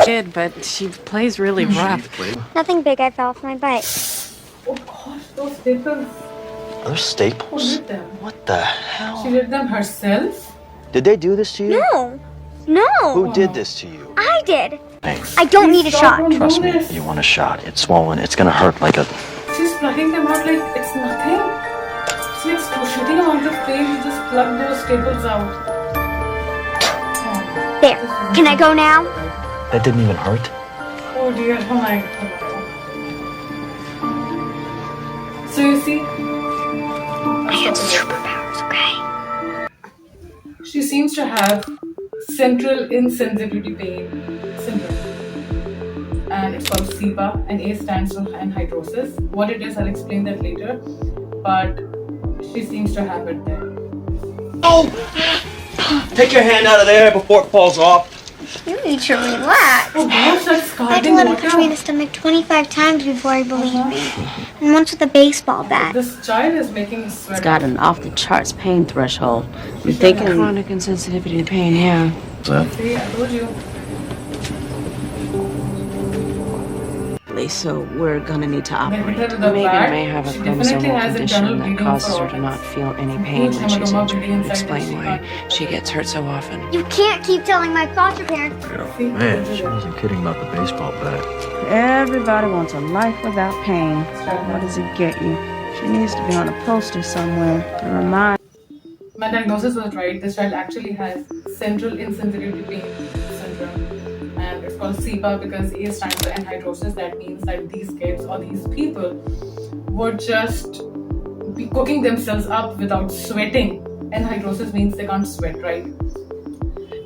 kid, but she plays really rough. Nothing big, I fell off my bike. Oh gosh, those staples. Are those staples? Who did them? What the hell? She did them herself? Did they do this to you? No. Who did this to you? I did. Hey, I don't need a shot. trust me, you want a shot. It's swollen. It's gonna hurt like a... She's plugging them out like it's nothing. It's like shooting amount of pain. You just plug those staples out. There. Can I go now? That didn't even hurt? Oh dear, oh my god. So you see, I have superpowers, okay? she seems to have central insensitivity pain syndrome. And it's called SEPA, and A stands for anhidrosis. What it is, I'll explain that later. But she seems to have it there. Oh! Take your hand out of there before it falls off. You need to relax. Oh gosh, that's I had to scalding let him punch me in water. the stomach 25 times before he believed me. And once with a baseball bat. This child is making me sweat. It's got an off-the-charts pain threshold. I'm thinking chronic insensitivity to pain, yeah. See, I told you. So we're gonna need to operate. Hit her with the Megan bat. may have a She definitely chromosomal has internal condition that bleeding causes for her to not feel any Huge pain when she's hematoma injured. bleeding inside Explain that she why can't- she gets hurt so often. You can't keep telling my foster parents. See, Man, she wasn't kidding about the baseball bat. Everybody wants a life without pain. What does it get you? She needs to be on a poster somewhere to remind. my diagnosis was right. This child actually has central insensitivity pain syndrome. And it's called SEPA because A stands for anhidrosis. That means that these kids or these people would just be cooking themselves up without sweating. Anhidrosis means they can't sweat, right?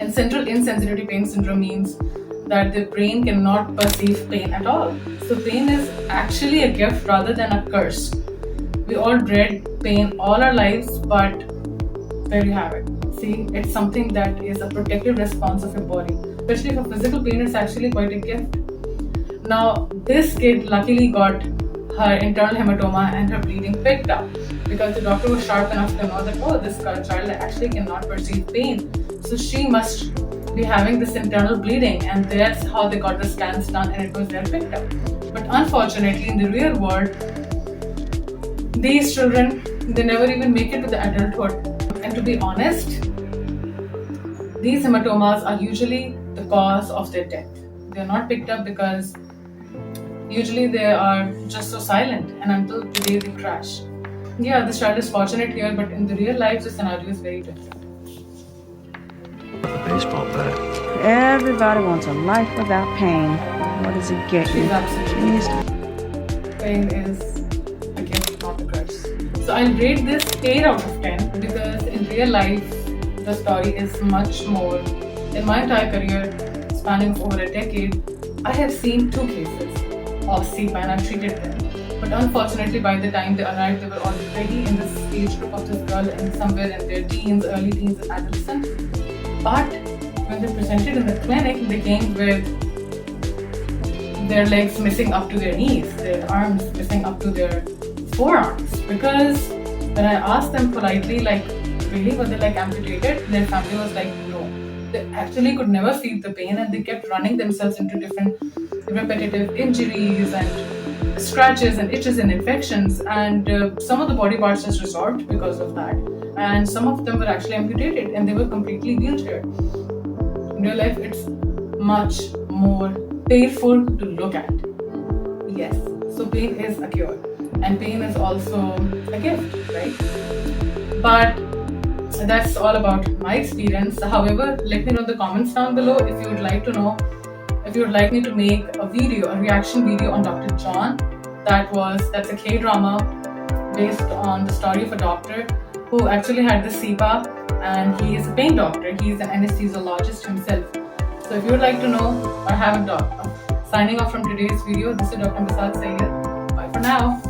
And central insensitivity pain syndrome means that the brain cannot perceive pain at all. So pain is actually a gift rather than a curse. We all dread pain all our lives, but there you have it. See, it's something that is a protective response of your body. Especially for physical pain, it's actually quite a gift. Now, this kid luckily got her internal hematoma and her bleeding picked up because the doctor was sharp enough to know that, oh, this child actually cannot perceive pain. So she must be having this internal bleeding, and that's how they got the scans done and it was there picked up. But unfortunately, in the real world, these children, they never even make it to the adulthood. And to be honest, these hematomas are usually the cause of their death. They are not picked up because usually they are just so silent, and until the day they crash. Yeah, this child is fortunate here, but in the real life, the scenario is very different. The baseball bat. Everybody wants a life without pain. What does it get you? She's absolutely She needs to pain is a gift, not a curse. So I'll rate this 8 out of 10 because in real life, the story is much more. In my entire career, spanning over a decade, I have seen 2 cases of SEPA and I've treated them. But unfortunately, by the time they arrived, they were already in this age group of this girl and somewhere in their teens, early teens and adolescent. But when they presented in the clinic, they came with their legs missing up to their knees, their arms missing up to their forearms. Because when I asked them politely, like, really, were they like amputated? Their family was like, no. They actually could never feel the pain and they kept running themselves into different repetitive injuries and scratches and itches and infections. And some of the body parts just resolved because of that. And some of them were actually amputated and they were completely wheelchaired. In real life, it's much more painful to look at. Yes, so pain is a cure. And pain is also a gift, right? But that's all about my experience. However, let me know in the comments down below if you would like to know, if you would like me to make a video, a reaction video on Dr. John. That's a K-drama based on the story of a doctor who actually had the SEPA, and he is a pain doctor. He is an anesthesiologist himself. So if you would like to know or have a doctor, signing off from today's video, this is Dr. Syed. Bye for now.